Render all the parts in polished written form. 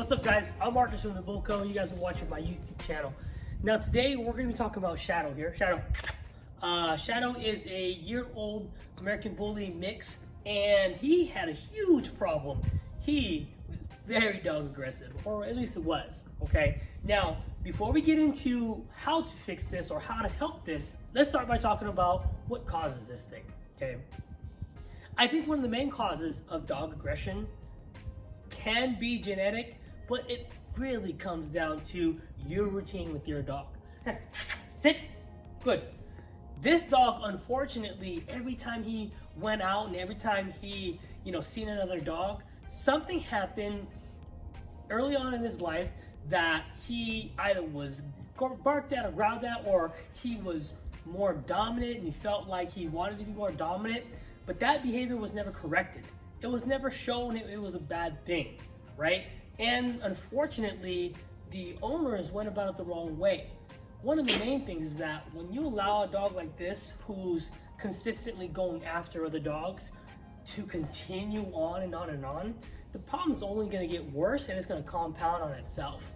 What's up, guys? I'm Marcus from the Bull Co. You guys are watching my YouTube channel. Now today we're going to be talking about Shadow here. Shadow is a year-old American Bully mix, and he had a huge problem. He was very dog aggressive, or at least it was, okay? Now, before we get into how to fix this or how to help this, let's start by talking about what causes this thing, okay? I think one of the main causes of dog aggression can be genetic, but it really comes down to your routine with your dog. Sit. Good. This dog, unfortunately, every time he went out and every time he, seen another dog, something happened early on in his life that he either was barked at or growled at, or he was more dominant and he felt like he wanted to be more dominant, but that behavior was never corrected. It was never shown it was a bad thing, right? And unfortunately, the owners went about it the wrong way. One of the main things is that when you allow a dog like this, who's consistently going after other dogs, to continue on and on and on, the problem is only going to get worse and it's going to compound on itself.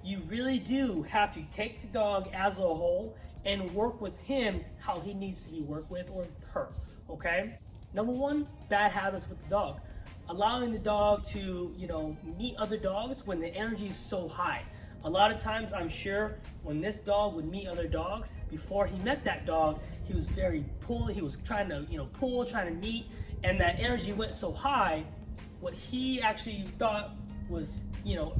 You really do have to take the dog as a whole and work with him how he needs to be worked with, or her, okay? Number one, bad habits with the dog. Allowing the dog to, meet other dogs when the energy is so high. A lot of times, I'm sure, when this dog would meet other dogs, before he met that dog, he was very pulled. He was trying to, trying to meet, and that energy went so high, what he actually thought was,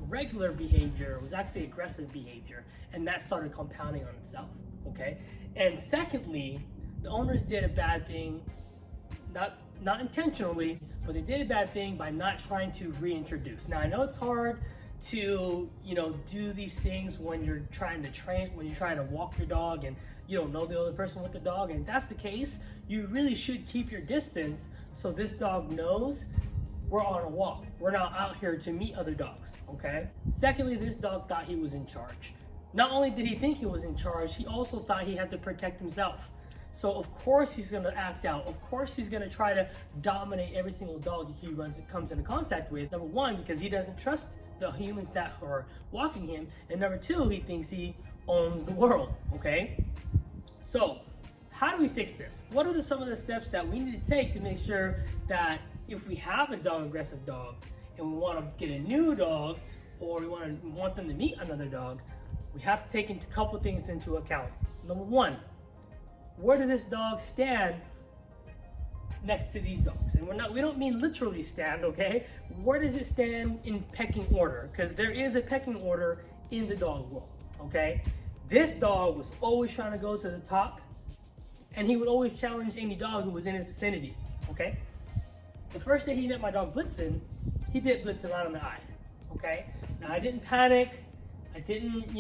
regular behavior was actually aggressive behavior, and that started compounding on itself, okay? And secondly, the owners did a bad thing, not intentionally, but they did a bad thing by not trying to reintroduce. Now, I know it's hard to, do these things when you're trying to train, when you're trying to walk your dog and you don't know the other person with the dog. And if that's the case, you really should keep your distance so this dog knows we're on a walk. We're not out here to meet other dogs, okay? Secondly, this dog thought he was in charge. Not only did he think he was in charge, he also thought he had to protect himself. So of course he's gonna act out. Of course he's gonna try to dominate every single dog he comes into contact with. Number one, because he doesn't trust the humans that are walking him. And number two, he thinks he owns the world, okay? So how do we fix this? What are some of the steps that we need to take to make sure that if we have a dog aggressive dog and we wanna get a new dog, or we want them to meet another dog, we have to take a couple things into account. Number one, where does this dog stand next to these dogs? And we don't mean literally stand, okay? Where does it stand in pecking order? Because there is a pecking order in the dog world, okay? This dog was always trying to go to the top, and he would always challenge any dog who was in his vicinity, okay? The first day he met my dog Blitzen, he bit Blitzen right on the eye, okay? Now, I didn't panic. I didn't,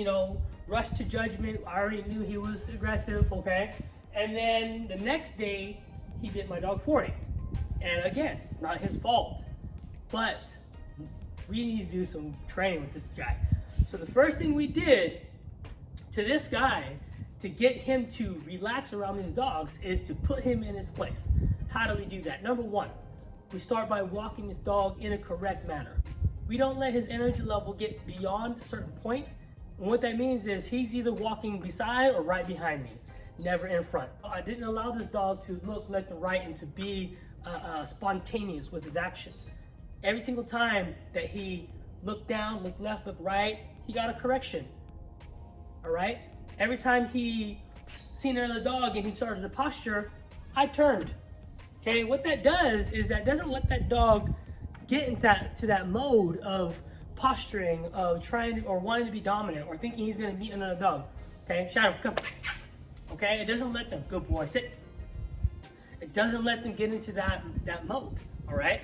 rush to judgment. I already knew he was aggressive, okay? And then the next day, he bit my dog 40. And again, it's not his fault, but we need to do some training with this guy. So the first thing we did to this guy to get him to relax around these dogs is to put him in his place. How do we do that? Number one, we start by walking this dog in a correct manner. We don't let his energy level get beyond a certain point. And what that means is he's either walking beside or right behind me, never in front. I didn't allow this dog to look left and right and to be spontaneous with his actions. Every single time that he looked down, looked left, looked right, he got a correction, all right? Every time he seen another dog and he started to posture, I turned, okay? What that does is that doesn't let that dog get into that mode of posturing, of trying to, or wanting to be dominant, or thinking he's gonna meet another dog, okay? Shadow, come. Okay, it doesn't let them, good boy, sit. It doesn't let them get into that mode, all right?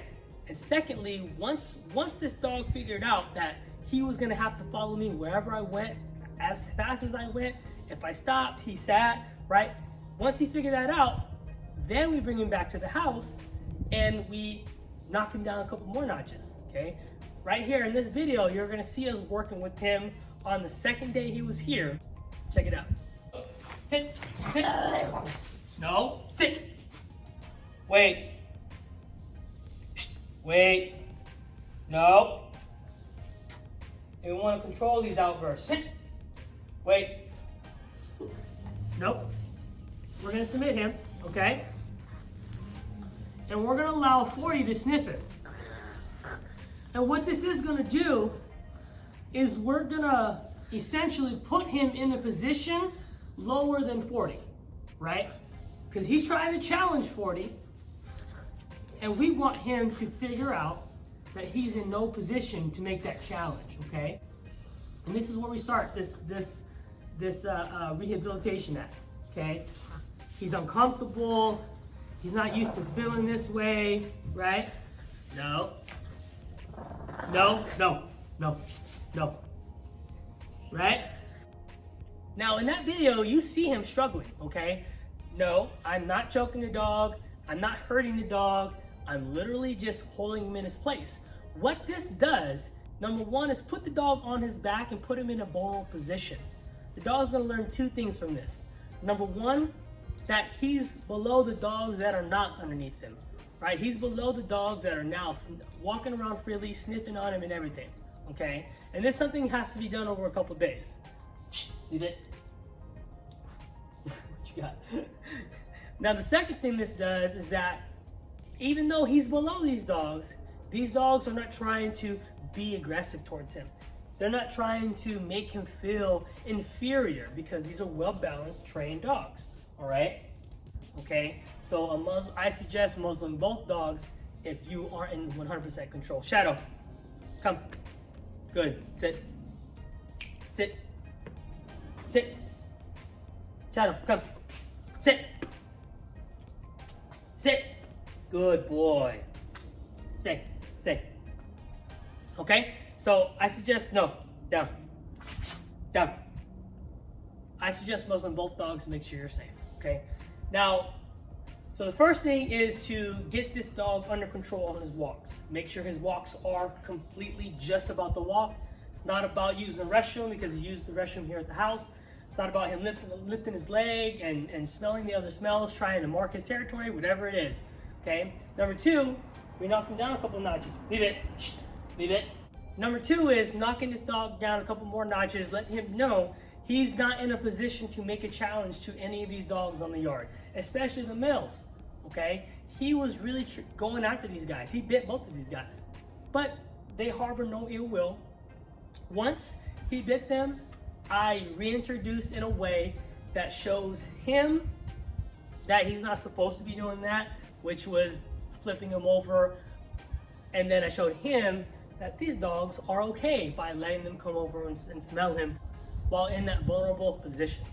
And secondly, once this dog figured out that he was gonna have to follow me wherever I went, as fast as I went, if I stopped, he sat, right? Once he figured that out, then we bring him back to the house and we knock him down a couple more notches, okay? Right here in this video, you're gonna see us working with him on the second day he was here. Check it out. Sit, sit, no, sit, wait, wait, no, And we want to control these outbursts. Sit. Wait. Nope. We're going to submit him, okay? And we're going to allow 40 to sniff it. And what this is going to do is we're going to essentially put him in a position lower than 40, right? Because he's trying to challenge 40, and we want him to figure out that he's in no position to make that challenge, okay? And this is where we start this rehabilitation at, okay? He's uncomfortable. He's not used to feeling this way, right? No. No, no, no, no. Right? Now in that video, you see him struggling, okay? No, I'm not choking the dog. I'm not hurting the dog. I'm literally just holding him in his place. What this does, number one, is put the dog on his back and put him in a vulnerable position. The dog's gonna learn two things from this. Number one, that he's below the dogs that are not underneath him, right? He's below the dogs that are now walking around freely, sniffing on him and everything, okay? And this something has to be done over a couple days. Shh, leave it. What you got? Now the second thing this does is that even though he's below these dogs are not trying to be aggressive towards him. They're not trying to make him feel inferior because these are well-balanced, trained dogs. All right, okay, so I suggest muzzling both dogs if you are in 100% control. Shadow, come, good, sit, sit, sit, Shadow, come, sit, sit, good boy, stay, okay, so I suggest, no, down, I suggest muzzling both dogs to make sure you're safe. Okay, now, so the first thing is to get this dog under control on his walks. Make sure his walks are completely just about the walk. It's not about using the restroom because he used the restroom here at the house. It's not about him lifting his leg and smelling the other smells, trying to mark his territory, whatever it is. Okay, number two, we knocked him down a couple notches. Leave it, shh, leave it. Number two is knocking this dog down a couple more notches, letting him know he's not in a position to make a challenge to any of these dogs on the yard, especially the males, okay? He was really going after these guys. He bit both of these guys, but they harbor no ill will. Once he bit them, I reintroduced in a way that shows him that he's not supposed to be doing that, which was flipping him over. And then I showed him that these dogs are okay by letting them come over and smell him while in that vulnerable position.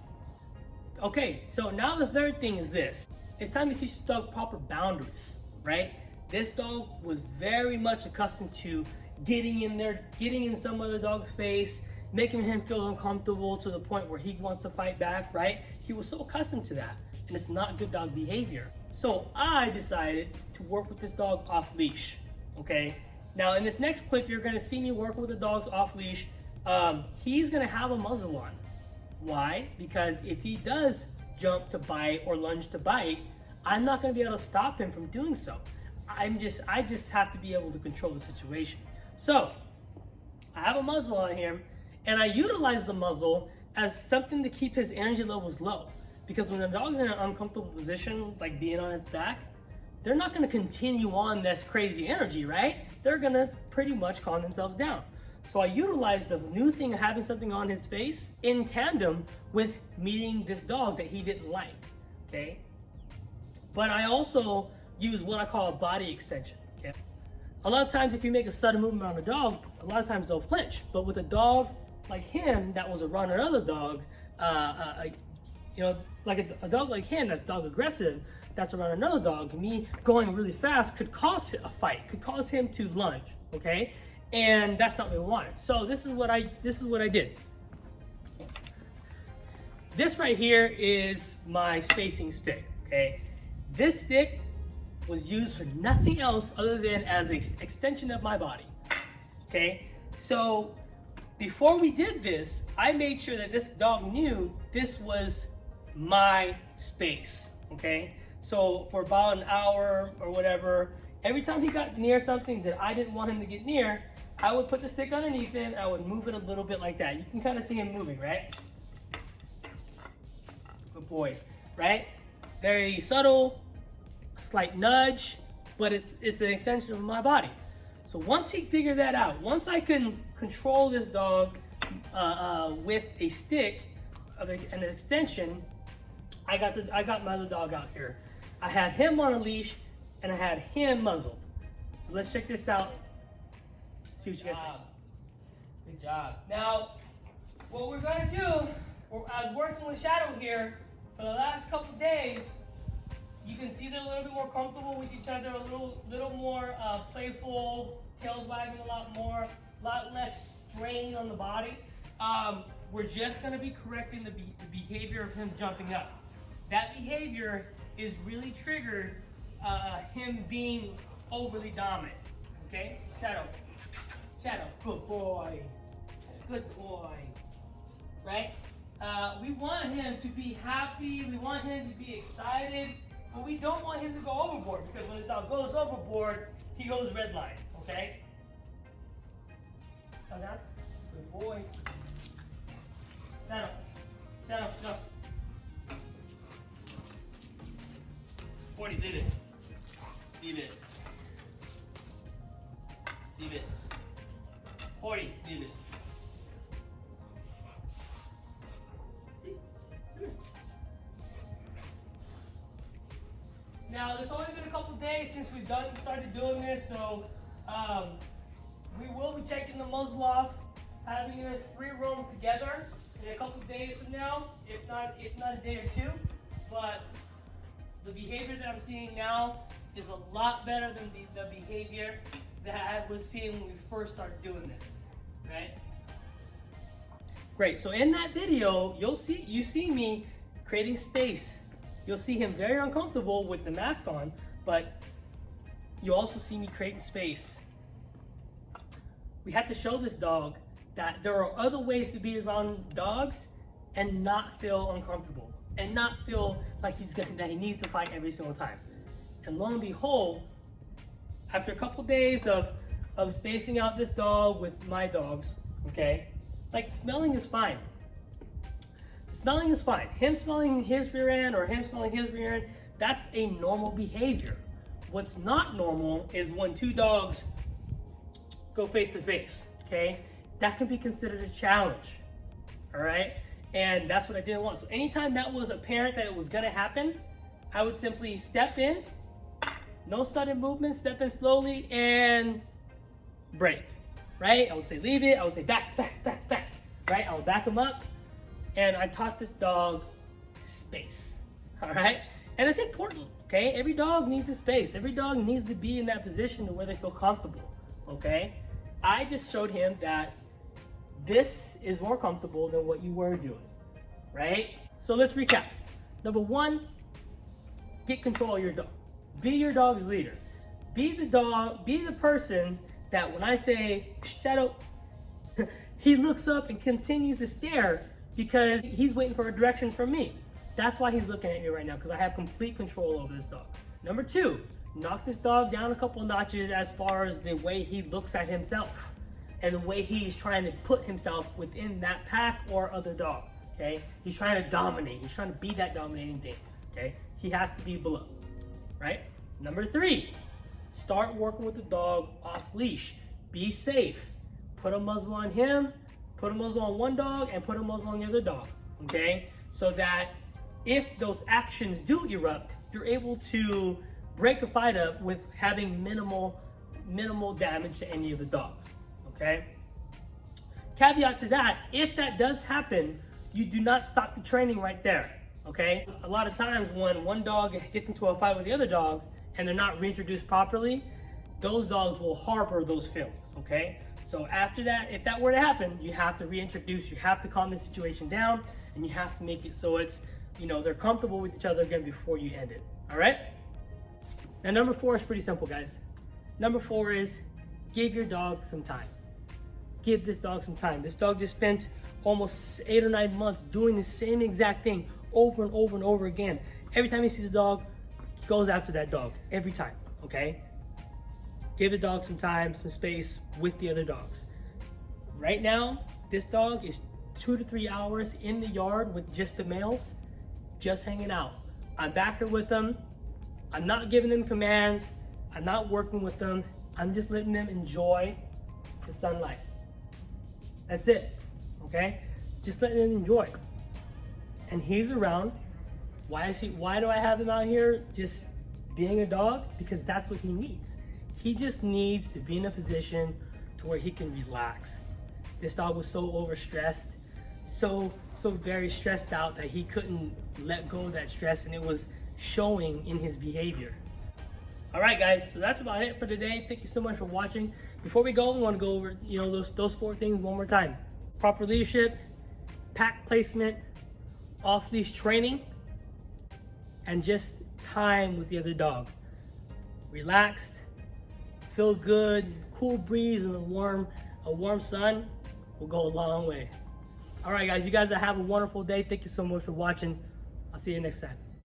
Okay, so now the third thing is this. It's time to teach this dog proper boundaries, right? This dog was very much accustomed to getting in there, getting in some other dog's face, making him feel uncomfortable to the point where he wants to fight back, right? He was so accustomed to that, and it's not good dog behavior. So I decided to work with this dog off leash, okay? Now in this next clip, you're gonna see me work with the dogs off leash. He's gonna have a muzzle on. Why? Because if he does jump to bite or lunge to bite, I'm not gonna be able to stop him from doing so. I just have to be able to control the situation. So I have a muzzle on him, and I utilize the muzzle as something to keep his energy levels low. Because when the dog's in an uncomfortable position, like being on its back, they're not gonna continue on this crazy energy, right? They're gonna pretty much calm themselves down. So I utilized the new thing of having something on his face in tandem with meeting this dog that he didn't like, okay? But I also use what I call a body extension, okay? A lot of times if you make a sudden movement on a dog, a lot of times they'll flinch. But with a dog like him that was around another dog, like a dog like him that's dog aggressive, that's around another dog, me going really fast could cause a fight, could cause him to lunge, okay? And that's not what we wanted. So this is what I did. This right here is my spacing stick, okay? This stick was used for nothing else other than as an extension of my body, okay? So before we did this, I made sure that this dog knew this was my space, okay? So for about an hour or whatever, every time he got near something that I didn't want him to get near, I would put the stick underneath him. I would move it a little bit like that. You can kind of see him moving, right? Good boy, right? Very subtle, slight nudge, but it's an extension of my body. So once he figured that out, once I can control this dog with a stick of an extension, I got my other dog out here. I had him on a leash and I had him muzzled. So let's check this out. See what you guys think. Good job. Now, what we're gonna do, I was working with Shadow here for the last couple days. You can see they're a little bit more comfortable with each other, a little more playful, tails wagging a lot more, a lot less strain on the body. We're just gonna be correcting the behavior of him jumping up. That behavior is really triggered him being overly dominant. Okay, Shadow, good boy, right? We want him to be happy, we want him to be excited, but we don't want him to go overboard, because when his dog goes overboard, he goes redline, okay? Come down, good boy. Shadow, no. 40, leave it. Leave it. 40, leave it. See? Now, there's only been a couple days since we've started doing this, so we will be taking the muzzle off, having it free roam together in a couple days from now, if not a day or two. But the behavior that I'm seeing now is a lot better than the behavior that I was seeing when we first started doing this, right? Great, so in that video, you see me creating space. You'll see him very uncomfortable with the mask on, but you also see me creating space. We have to show this dog that there are other ways to be around dogs and not feel uncomfortable and not feel like that he needs to fight every single time. And lo and behold, after a couple days of spacing out this dog with my dogs, okay, like smelling is fine. Smelling is fine. Him smelling his rear end or him smelling his rear end, that's a normal behavior. What's not normal is when two dogs go face to face, okay? That can be considered a challenge, all right? And that's what I didn't want. So anytime that was apparent that it was gonna happen, I would simply step in, no sudden movement, step in slowly and break, right? I would say leave it, I would say back, right? I would back him up, and I taught this dog space, all right? And it's important, okay? Every dog needs a space. Every dog needs to be in that position to where they feel comfortable, okay? I just showed him that this is more comfortable than what you were doing, right? So let's recap. Number one, get control of your dog. Be your dog's leader. Be the person that when I say, Shadow, he looks up and continues to stare because he's waiting for a direction from me. That's why he's looking at me right now, because I have complete control over this dog. Number two, knock this dog down a couple notches as far as the way he looks at himself and the way he's trying to put himself within that pack or other dog, okay? He's trying to dominate. He's trying to be that dominating thing, okay? He has to be below, right? Number three, start working with the dog off leash. Be safe. Put a muzzle on him, put a muzzle on one dog, and put a muzzle on the other dog, okay? So that if those actions do erupt, you're able to break a fight up with having minimal damage to any of the dogs, okay? Caveat to that, if that does happen, you do not stop the training right there, okay? A lot of times when one dog gets into a fight with the other dog and they're not reintroduced properly, those dogs will harbor those feelings, okay? So after that, if that were to happen, you have to reintroduce, you have to calm the situation down, and you have to make it so it's, they're comfortable with each other again before you end it, all right? Now, number four is pretty simple, guys. Number four is give your dog some time. Give this dog some time. This dog just spent almost 8 or 9 months doing the same exact thing over and over and over again. Every time he sees a dog, he goes after that dog, every time, okay? give the dog some time, some space with the other dogs. Right now, this dog is 2 to 3 hours in the yard with just the males, just hanging out. I'm back here with them. I'm not giving them commands. I'm not working with them. I'm just letting them enjoy the sunlight. That's it, okay? Just letting them enjoy. And he's around. Why do I have him out here just being a dog? Because that's what he needs. He just needs to be in a position to where he can relax. This dog was so overstressed, so very stressed out that he couldn't let go of that stress, and it was showing in his behavior. All right, guys, so that's about it for today. Thank you so much for watching. Before we go, we want to go over those 4 things one more time. Proper leadership, pack placement, off-leash training, and just time with the other dog. Relaxed, feel good, cool breeze and a warm sun will go a long way. All right, guys, you guys have a wonderful day. Thank you so much for watching. I'll see you next time.